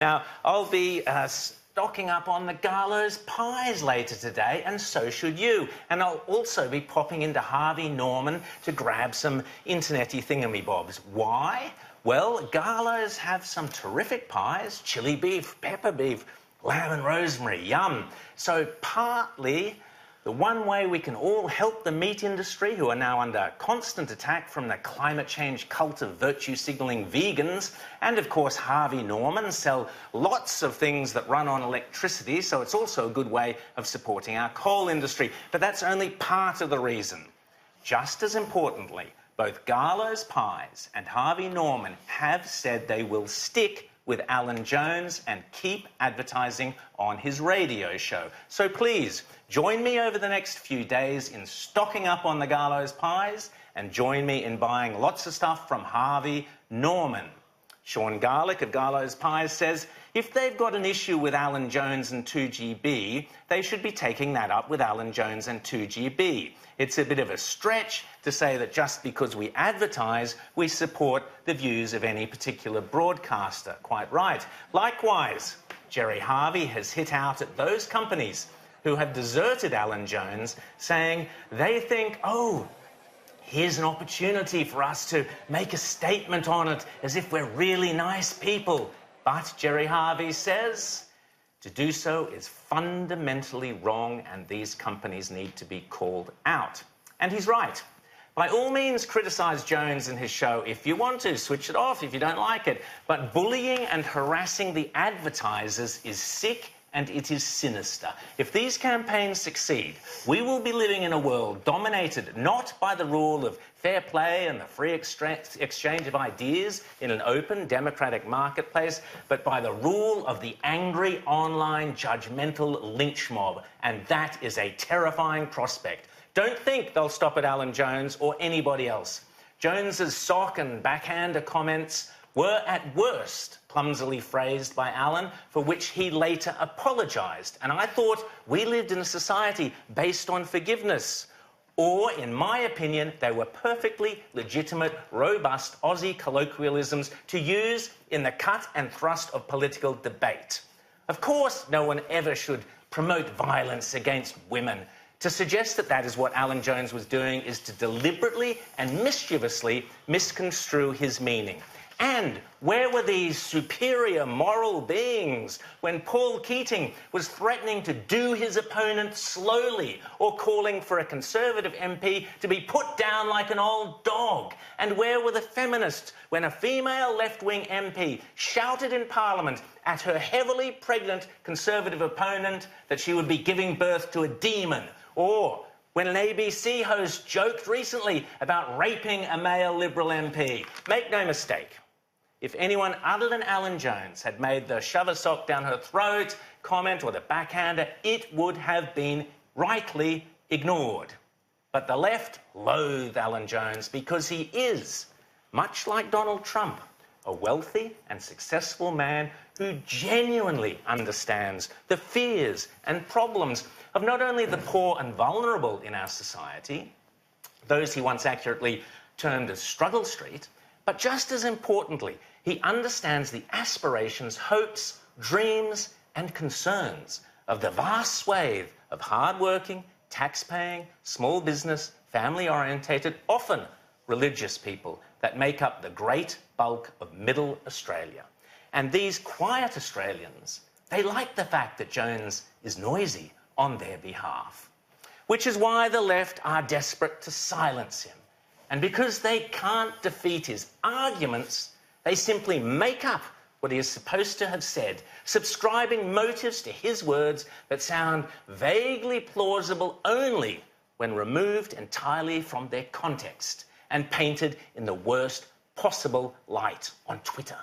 Now, I'll be stocking up on the Garlo's pies later today, and so should you. And I'll also be popping into Harvey Norman to grab some internet-y thingamybobs. Why? Well, Garlo's have some terrific pies: chili beef, pepper beef, lamb and rosemary, yum. So partly, the one way we can all help the meat industry, who are now under constant attack from the climate change cult of virtue-signalling vegans, and of course Harvey Norman sell lots of things that run on electricity, so it's also a good way of supporting our coal industry. But that's only part of the reason. Just as importantly, both Garlo's Pies and Harvey Norman have said they will stick with Alan Jones and keep advertising on his radio show. So please, join me over the next few days in stocking up on the Garlo's Pies, and join me in buying lots of stuff from Harvey Norman. Sean Garlick of Garlo's Pies says if they've got an issue with Alan Jones and 2GB, they should be taking that up with Alan Jones and 2GB. It's a bit of a stretch to say that just because we advertise, we support the views of any particular broadcaster. Quite right. Likewise, Jerry Harvey has hit out at those companies who have deserted Alan Jones, saying they think, oh, here's an opportunity for us to make a statement on it as if we're really nice people. But Jerry Harvey says to do so is fundamentally wrong, and these companies need to be called out. And he's right. By all means, criticise Jones and his show if you want to. Switch it off if you don't like it. But bullying and harassing the advertisers is sick, and it is sinister. If these campaigns succeed, we will be living in a world dominated not by the rule of fair play and the free exchange of ideas in an open, democratic marketplace, but by the rule of the angry, online, judgmental lynch mob. And that is a terrifying prospect. Don't think they'll stop at Alan Jones or anybody else. Jones's sock and backhander comments were at worst clumsily phrased by Alan, for which he later apologised. And I thought we lived in a society based on forgiveness. Or, in my opinion, they were perfectly legitimate, robust Aussie colloquialisms to use in the cut and thrust of political debate. Of course, no one ever should promote violence against women. To suggest that that is what Alan Jones was doing is to deliberately and mischievously misconstrue his meaning. And where were these superior moral beings when Paul Keating was threatening to do his opponent slowly, or calling for a Conservative MP to be put down like an old dog? And where were the feminists when a female left-wing MP shouted in Parliament at her heavily pregnant Conservative opponent that she would be giving birth to a demon? Or when an ABC host joked recently about raping a male Liberal MP? Make no mistake, if anyone other than Alan Jones had made the shove a sock down her throat comment or the backhander, it would have been rightly ignored. But the left loathe Alan Jones because he is, much like Donald Trump, a wealthy and successful man who genuinely understands the fears and problems of not only the poor and vulnerable in our society, those he once accurately termed as Struggle Street, but just as importantly, he understands the aspirations, hopes, dreams and concerns of the vast swathe of hard-working, tax-paying, small business, family-orientated, often religious people that make up the great bulk of Middle Australia. And these quiet Australians, they like the fact that Jones is noisy on their behalf, which is why the left are desperate to silence him. And because they can't defeat his arguments, they simply make up what he is supposed to have said, subscribing motives to his words that sound vaguely plausible only when removed entirely from their context and painted in the worst possible light on Twitter.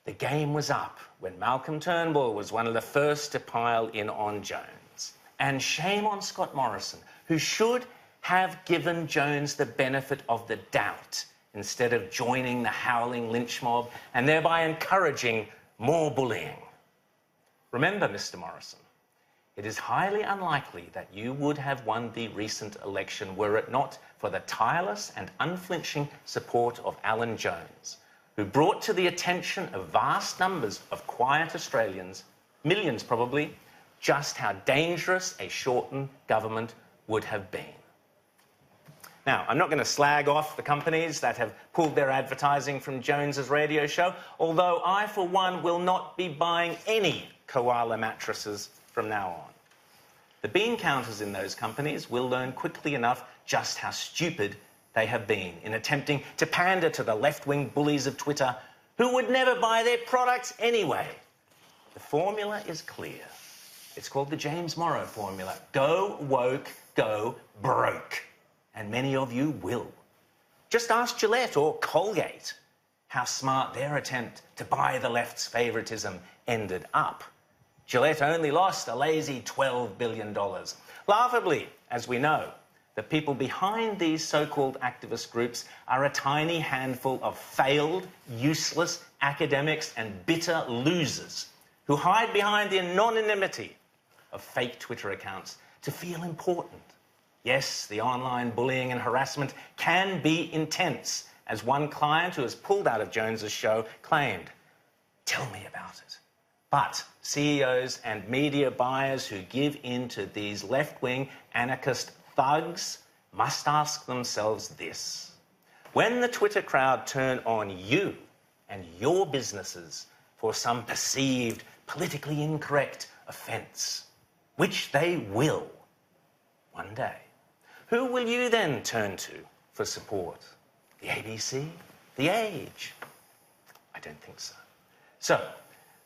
The game was up when Malcolm Turnbull was one of the first to pile in on Jones. And shame on Scott Morrison, who should have given Jones the benefit of the doubt instead of joining the howling lynch mob and thereby encouraging more bullying. Remember, Mr. Morrison, it is highly unlikely that you would have won the recent election were it not for the tireless and unflinching support of Alan Jones, who brought to the attention of vast numbers of quiet Australians, millions probably, just how dangerous a shortened government would have been. Now, I'm not going to slag off the companies that have pulled their advertising from Jones's radio show, although I, for one, will not be buying any koala mattresses from now on. The bean counters in those companies will learn quickly enough just how stupid they have been in attempting to pander to the left-wing bullies of Twitter who would never buy their products anyway. The formula is clear. It's called the James Morrow formula. Go woke, go broke. And many of you will. Just ask Gillette or Colgate how smart their attempt to buy the left's favouritism ended up. Gillette only lost a lazy $12 billion. Laughably, as we know, the people behind these so-called activist groups are a tiny handful of failed, useless academics and bitter losers who hide behind the anonymity of fake Twitter accounts to feel important. Yes, the online bullying and harassment can be intense, as one client who has pulled out of Jones's show claimed. Tell me about it. But CEOs and media buyers who give in to these left-wing anarchist thugs must ask themselves this. When the Twitter crowd turn on you and your businesses for some perceived politically incorrect offence, which they will one day, who will you then turn to for support? The ABC? The Age? I don't think so. So,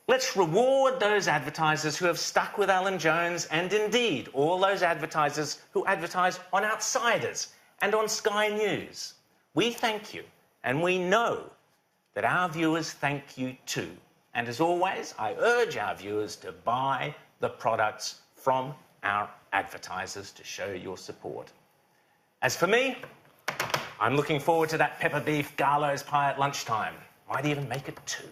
let's reward those advertisers who have stuck with Alan Jones, and indeed all those advertisers who advertise on Outsiders and on Sky News. We thank you, and we know that our viewers thank you too. And as always, I urge our viewers to buy the products from our advertisers to show your support. As for me, I'm looking forward to that pepper beef Garlow's pie at lunchtime. Might even make it 2.